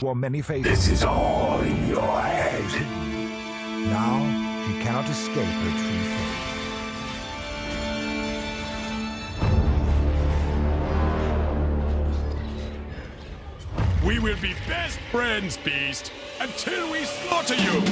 wore many faces. This is all in your head. Now she cannot escape her true fate. We will be best friends, Beast, until we slaughter you!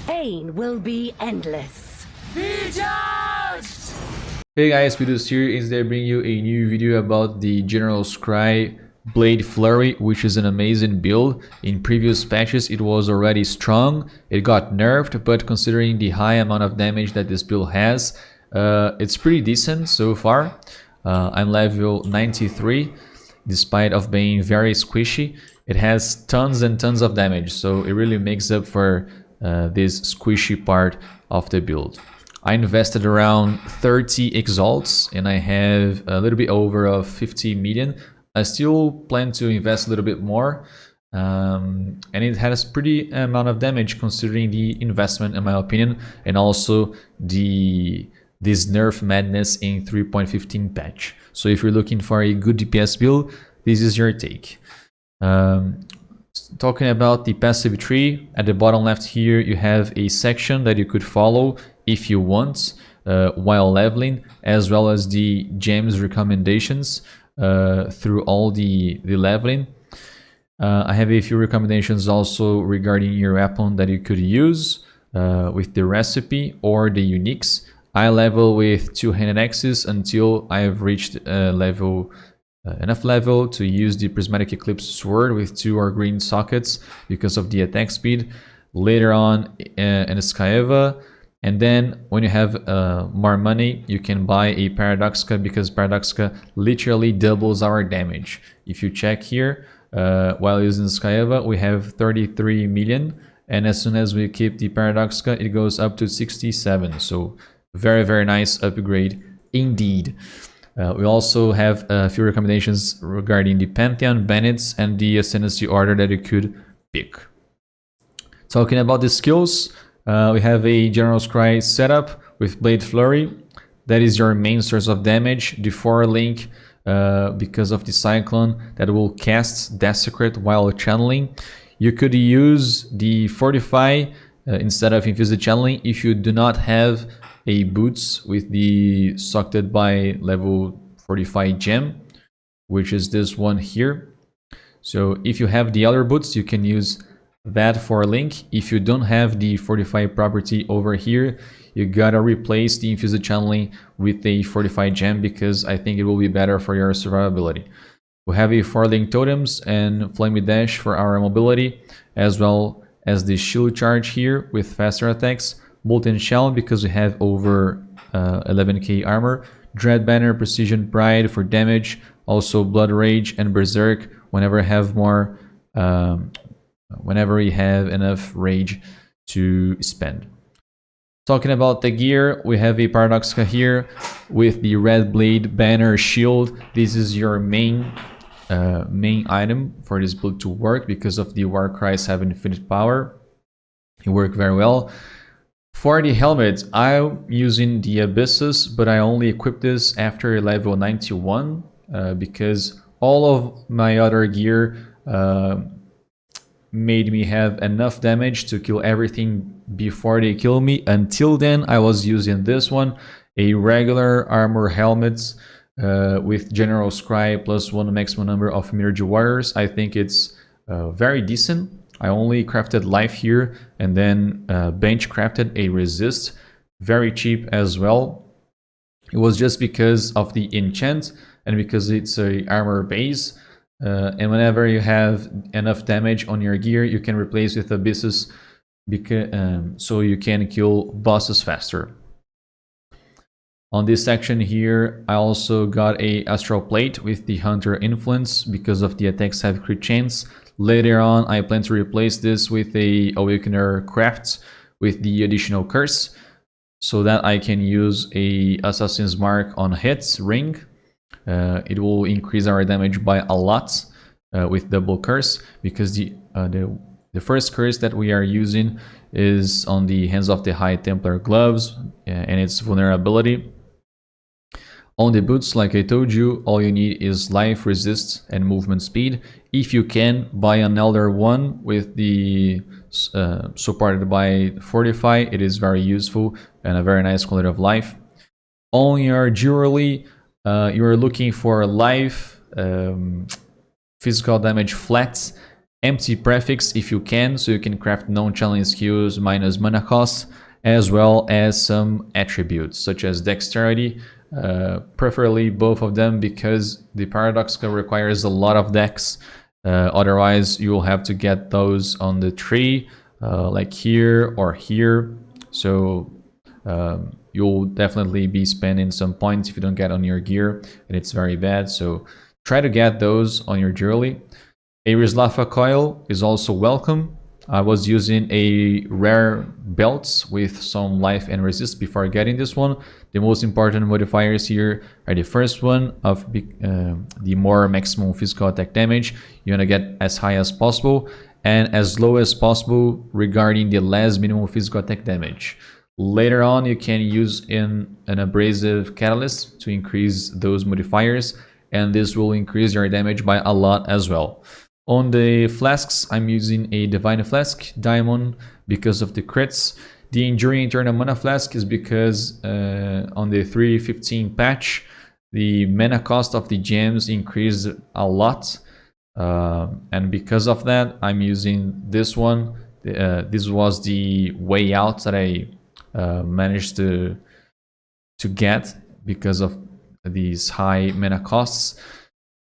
Pain will be endless. Be judged! Hey guys, Speedoz here, and today I bring you a new video about the General's Cry Blade Flurry, which is an amazing build. In previous patches it was already strong, it got nerfed, but considering the high amount of damage that this build has, it's pretty decent so far. I'm level 93, despite of being very squishy. It has tons and tons of damage, so it really makes up for this squishy part of the build. I invested around 30 exalts and I have a little bit over of 50 million. I still plan to invest a little bit more, and it has pretty amount of damage considering the investment in my opinion, and also this nerf madness in 3.15 patch. So if you're looking for a good DPS build, this is your take. Talking about the passive tree, at the bottom left here you have a section that you could follow if you want while leveling, as well as the gems recommendations through all the leveling. I have a few recommendations also regarding your weapon that you could use with the recipe or the uniques. I level with two-handed axes until I have reached enough level to use the Prismatic Eclipse sword with 2 or green sockets because of the attack speed. Later on in Skyeva, and then when you have more money, you can buy a Paradoxica, because Paradoxica literally doubles our damage. If you check here, while using Skyeva, we have 33 million, and as soon as we keep the Paradoxica, it goes up to 67. So very nice upgrade indeed. We also have a few recommendations regarding the Pantheon, Bandits, and the Ascendancy Order that you could pick. Talking about the skills, we have a General's Cry setup with Blade Flurry. That is your main source of damage. The 4 link, because of the Cyclone, that will cast Desecrate while channeling. You could use the Fortify instead of Infused Channeling if you do not have a boots with the Sucked by level 45 gem, which is this one here. So if you have the other boots, you can use that for a link. If you don't have the Fortify property over here, you gotta replace the Infused Channeling with a Fortify gem, because I think it will be better for your survivability. We have a 4-link totems and Flamey Dash for our mobility, as well as the shield charge here with faster attacks. Bolt and Shell because we have over 11k armor. Dread Banner, Precision Pride for damage. Also Blood Rage and Berserk whenever I have more, whenever we have enough rage to spend. Talking about the gear, we have a Paradoxica here with the Red Blade Banner Shield. This is your main main item for this build to work because of the war cries have infinite power. It worked very well. For the helmet, I'm using the Abyssus, but I only equipped this after level 91 because all of my other gear made me have enough damage to kill everything before they kill me. Until then, I was using this one, a regular armor helmet with General Scry plus 1 maximum number of Mirage Warriors. I think it's very decent. I only crafted life here and then bench crafted a resist, very cheap as well. It was just because of the enchant and because it's a armor base, and whenever you have enough damage on your gear, you can replace with Abyssus so you can kill bosses faster. On this section here, I also got a Astral Plate with the Hunter influence because of the attacks have crit chance. Later on, I plan to replace this with a Awakener craft with the additional curse, so that I can use a Assassin's Mark on hits ring. It will increase our damage by a lot with double curse, because the first curse that we are using is on the Hands of the High Templar gloves and its vulnerability. On the boots, like I told you, all you need is life, resist, and movement speed. If you can, buy an Elder one with the supported by Fortify. It is very useful and a very nice quality of life. On your jewelry, you are looking for life, physical damage flat, empty prefix if you can, so you can craft non-challenge skills minus mana cost, as well as some attributes such as dexterity. Preferably both of them, because the paradoxical requires a lot of dex. Otherwise you will have to get those on the tree, like here or here, so you'll definitely be spending some points if you don't get on your gear, and it's very bad, so try to get those on your jewelry. A Rizlafa coil is also welcome. I was using a rare belt with some life and resist before getting this one. The most important modifiers here are the first one of the more maximum physical attack damage. You want to get as high as possible and as low as possible regarding the less minimum physical attack damage. Later on, you can use an abrasive catalyst to increase those modifiers, and this will increase your damage by a lot as well. On the flasks, I'm using a Divine Flask Diamond because of the crits. The Enduring Eternal Mana Flask is because on the 3.15 patch, the mana cost of the gems increased a lot. And because of that, I'm using this one. This was the way out that I managed to get because of these high mana costs.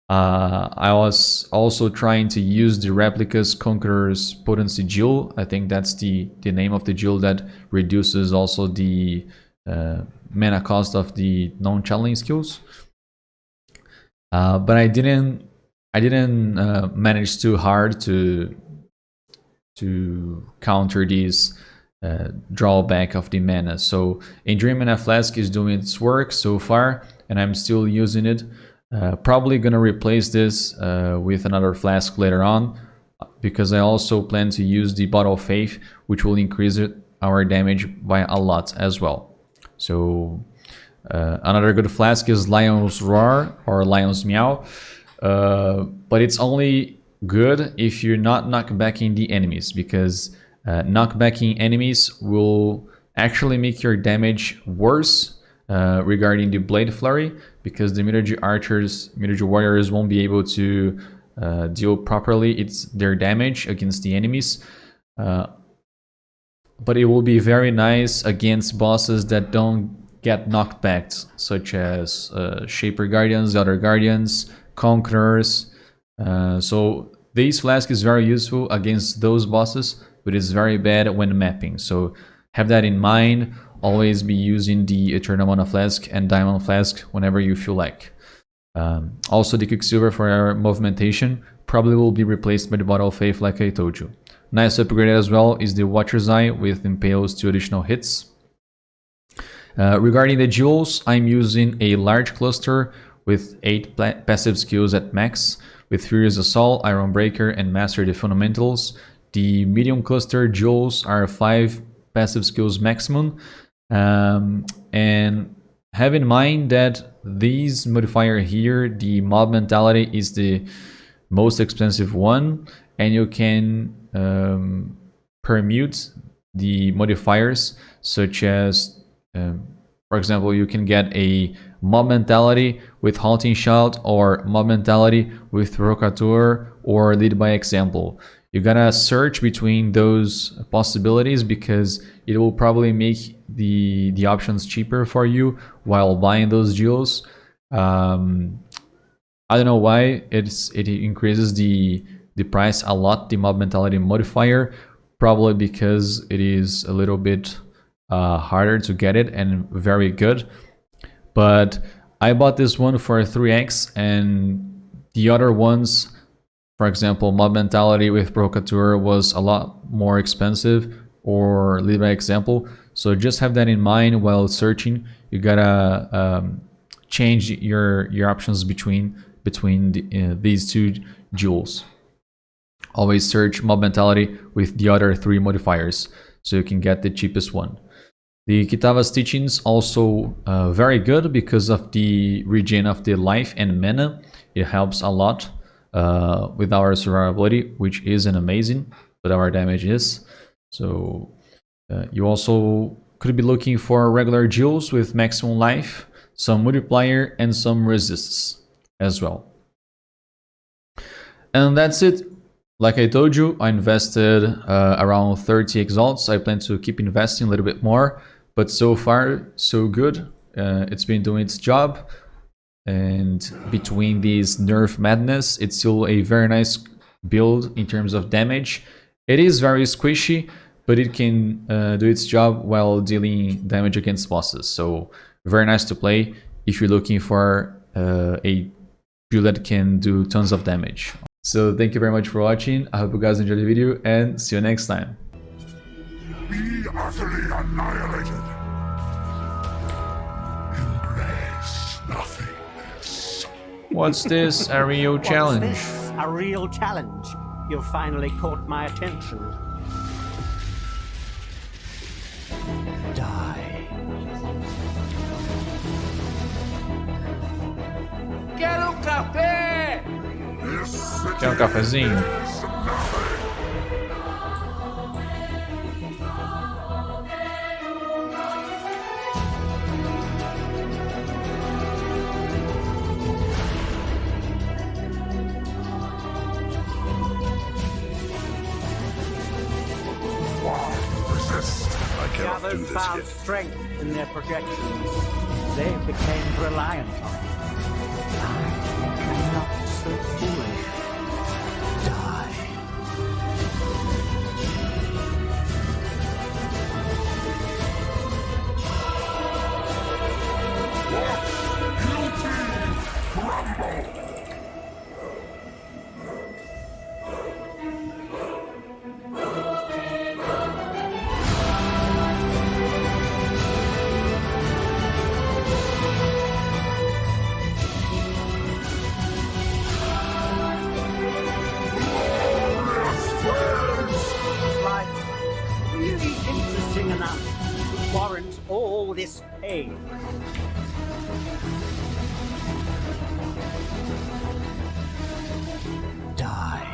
I was also trying to use the Replica's Conqueror's Potency Jewel. I think that's the name of the jewel that reduces also the mana cost of the non-challenge skills. But I didn't manage too hard to counter these drawback of the mana. So Enduring Mana Flask is doing its work so far, and I'm still using it. Probably gonna replace this with another flask later on, because I also plan to use the Bottle of Faith, which will increase our damage by a lot as well. So another good flask is Lion's Roar or Lion's Meow, but it's only good if you're not knockbacking the enemies, because knockbacking enemies will actually make your damage worse regarding the Blade Flurry, because the Mirage Archers, Mirage Warriors won't be able to deal properly their damage against the enemies. But it will be very nice against bosses that don't get knocked back, such as Shaper Guardians, the other Guardians, Conquerors. So this flask is very useful against those bosses, but it's very bad when mapping. So have that in mind. Always be using the Eternal Mana Flask and Diamond Flask whenever you feel like. Also, the Quicksilver for our movementation probably will be replaced by the Bottle of Faith, like I told you. Nice upgrade as well is the Watcher's Eye with Impales 2 additional hits. Regarding the jewels, I'm using a large cluster with 8 passive skills at max, with Furious Assault, Iron Breaker, and Master the Fundamentals. The medium cluster jewels are 5 passive skills maximum. And have in mind that these modifier here, the mob mentality is the most expensive one, and you can permute the modifiers, such as for example, you can get a mob mentality with halting shout, or mob mentality with provocateur, or lead by example. You gotta search between those possibilities because it will probably make the options cheaper for you while buying those jewels. I don't know why it increases the price a lot, the mob mentality modifier, probably because it is a little bit harder to get it and very good. But I bought this one for 3x, and the other ones, for example, mob mentality with provocateur, was a lot more expensive, or lead by example. So just have that in mind while searching. You gotta change your options between these two jewels. Always search mob mentality with the other 3 modifiers so you can get the cheapest one. The Kitava's teachings also very good because of the regen of the life and mana. It helps a lot with our survivability, which isn't amazing, but our damage is. So you also could be looking for regular jewels with maximum life, some multiplier, and some resists as well. And that's it. Like I told you, I invested around 30 exalts. I plan to keep investing a little bit more, but so far so good. It's been doing its job, and between these nerf madness, it's still a very nice build in terms of damage. It is very squishy, but it can do its job while dealing damage against bosses. So very nice to play if you're looking for a build that can do tons of damage. So thank you very much for watching. I hope you guys enjoyed the video, and see you next time. Be utterly annihilated. Embrace nothingness. What's this? A real challenge? What's this? A real challenge? You've finally caught my attention. Die. Quero um café! Quer um cafezinho? The Others found strength in their projections. They became reliant on it. I'm not so foolish. Die. Enough to warrant all this pain. Die.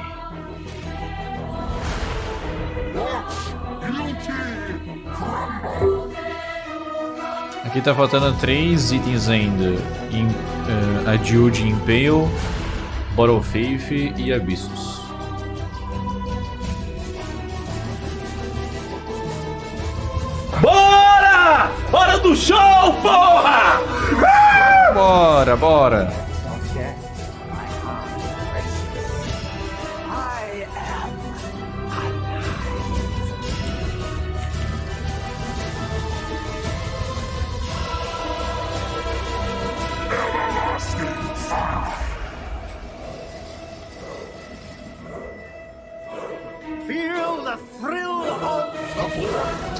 Aqui tá faltando 3 itens ainda. A Jude Impale, Bottle Faith e Abyssos. Bora! Hora do show, porra! Bora, bora! I am everlasting fire. Feel the thrill of the void.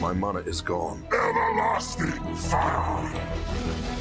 My mana is gone. Everlasting fire!